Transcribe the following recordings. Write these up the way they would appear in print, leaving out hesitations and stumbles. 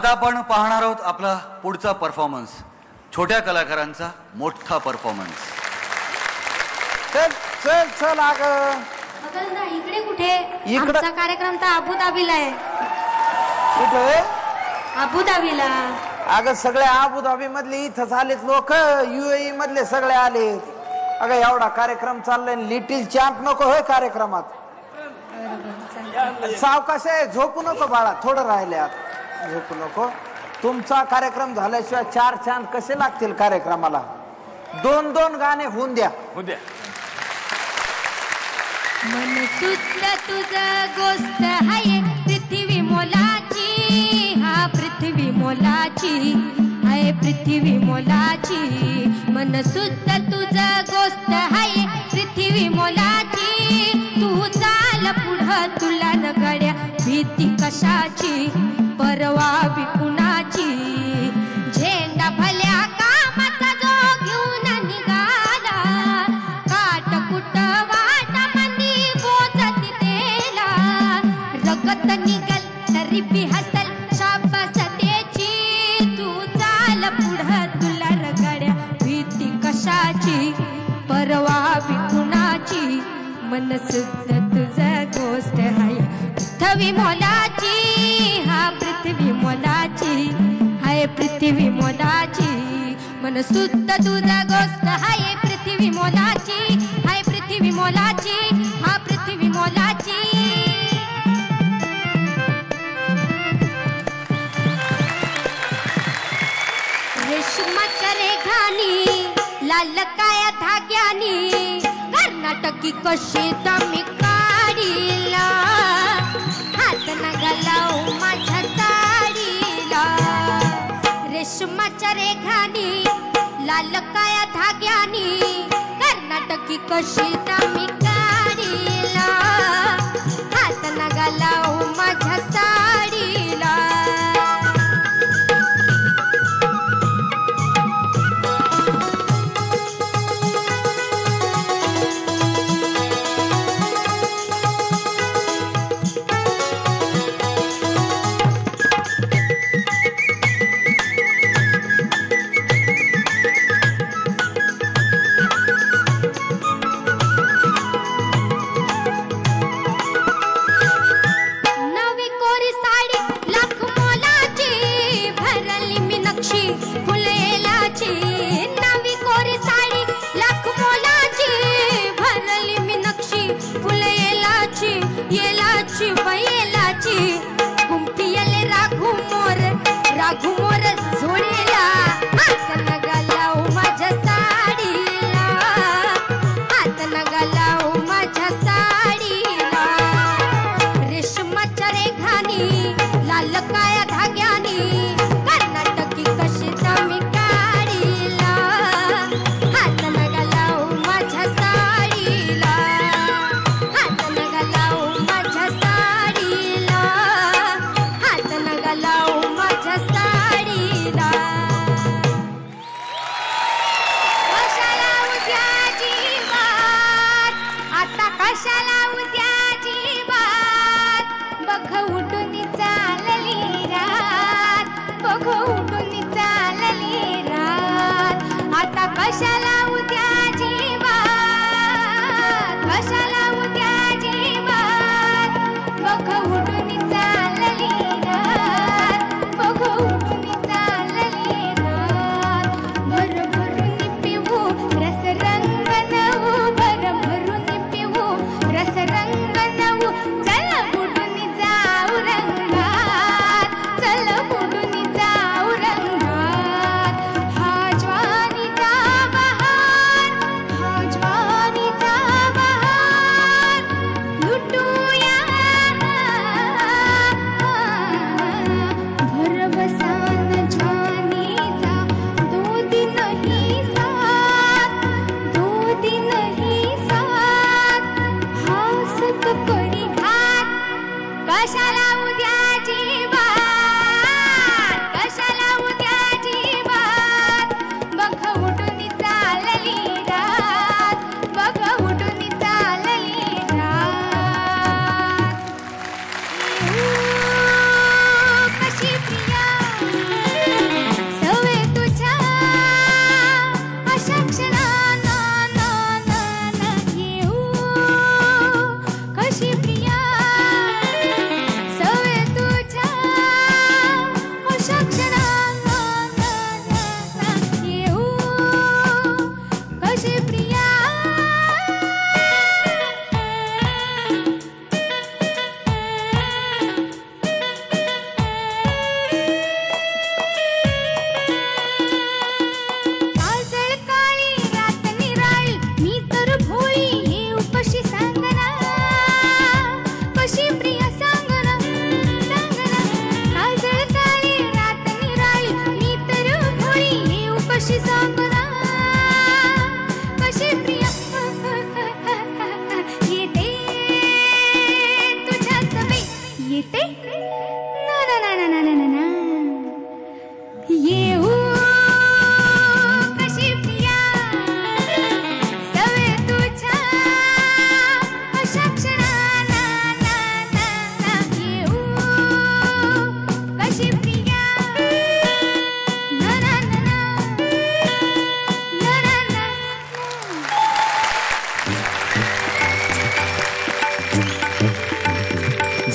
आता आपण पाहणार आहोत आपला पुढचा परफॉर्मन्स, छोट्या कलाकारांचा मोठा परफॉर्मन्स. चल चल चल आग इकडे कुठे? इकडं. आमचा कार्यक्रम तर अबुधाबीला आहे. कुठे? अबुधाबीला. अगं सगळे अबुधाबी मधले इथंच आलेत लोक, UAE मधले सगळे आले. अगं एवढा कार्यक्रम चाललाय, लिटिल चॅम्प नको होय कार्यक्रमात. सावकाश आहे, झोपू नको बाळा, थोडं राहिले आता, झोपू नको. तुमचा कार्यक्रम झाल्याशिवाय 4 चांद कसे लागतील कार्यक्रमाला? 2-2 गाणे होऊन द्या. मन सुद्धा तुझं गोष्ट आहे पृथ्वी मोलाची, हा पृथ्वी मोलाची आहे, पृथ्वी मोलाची. मन सुद्धा तुझं गोष्ट आहे पृथ्वी मोलाची. तू चाल पुढं, तुला न गड्या भीती कशाची, परवा बी कुणाची. झेंडा भल्या कामाचा जो घेऊन निघाला, काट कुट वाट मंदी बोचती तेला. रगत निघल तरी बी हसल शाबास त्याची. तू चाल पुढं, तुला रगड्या भीती कशाची, परवा बी कुणाची. मन सुद्धा तुझं गोष्ट आहे पृथ्वी मोलाची, हा पृथ्वी मोलाची आहे, पृथ्वी मोलाची. मन सुद्धा तुझा गोष्ट आहे पृथ्वी मोलाची, आहे पृथ्वी मोलाची, हा पृथ्वी मोलाची. रेशमाच्या रेघानी, लाल काया धाग्यानी, कर्नाटकी कशी दमी काढीला. हात नगा लावू माझ्या साडीला. रेशमाच्या रेघानी, लाल काया धाग्यानी, कर्नाटकी कशी दमी काढीला. हात नगा लावू माझ्या साडीला.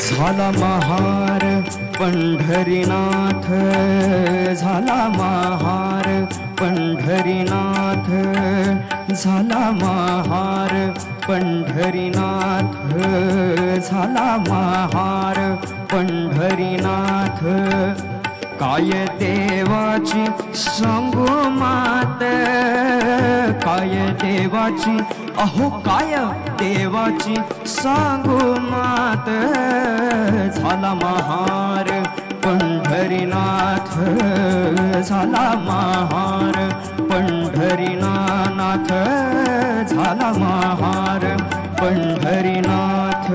झाला महार पंढरीनाथ, झाला महार पंढरीनाथ, झाला महार पंढरीनाथ, झाला महार पंढरीनाथ. काय देवाची सांगू मात, काय देवाची, अहो काय देवाची सांगू मात. झाला महार पंढरीनाथ, झाला महार पंढरीनाथ, झाला महार पंढरीनाथ.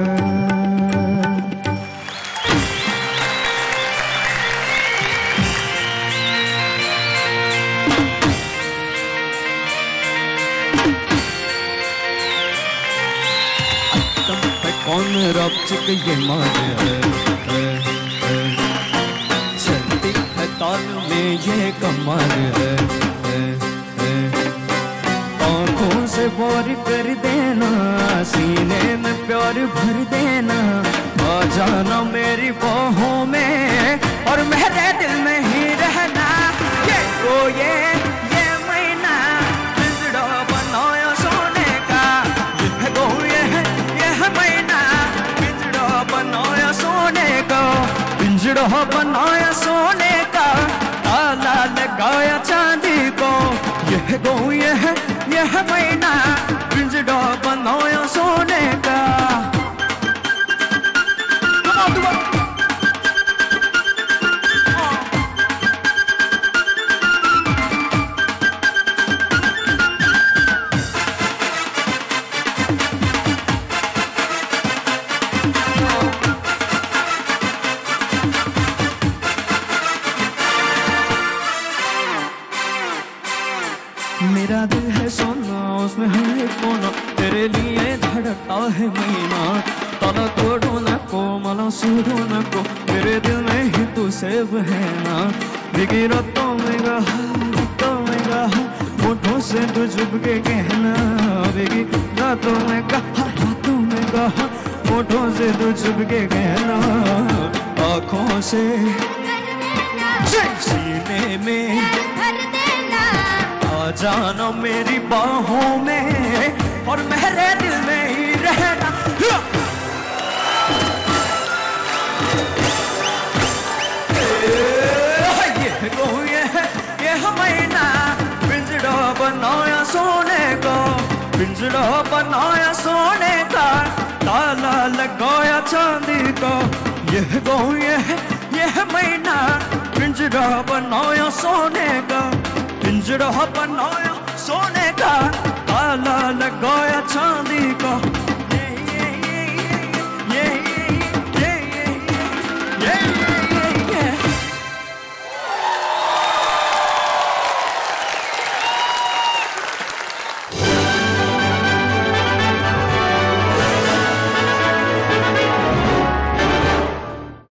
कौन रक्षक ये मार है, चलती है ताल में ये कमर है. आँखों से वार कर देना, सीने में प्यार भर देना, आ जाना मेरी बाहों में और मेरे दिल में ही रहना. ये को ये महीना पिंजड़ा बनाया सोने का, ये को ये महीना पिंजड़ा बनाया सोने का, पिंजड़ा बनाया सोने का, ताला लगाया चांदी को. यह गो यह महीना पिंजड़ा बनाया सोने का. मेरा दिल है सोना, उसमें है कोना, तेरे लिए धड़कता है महीना. ताला तोड़ो न को, मला सूढ़ो न को, मेरे दिल में ही तू सेव है ना. बिगी रातों में गहा, रातों में गहा, होठों से तू चुप के कहना. बिगी रातों में गहा, रातों में गहा, होठों से तू चुप के कहना. आँखों से सीने में आ जाना मेरी बाहों में और मेरे दिल में ही रहना. ये महीना पिंजड़ा बनाया सोने का, पिंजड़ा बनाया सोने का, ताला लगाया चांदी का. यह महीना पिंजड़ा बनाया सोने का, पिंजड़ा बनाया सोने का, ताला लगाया चांदी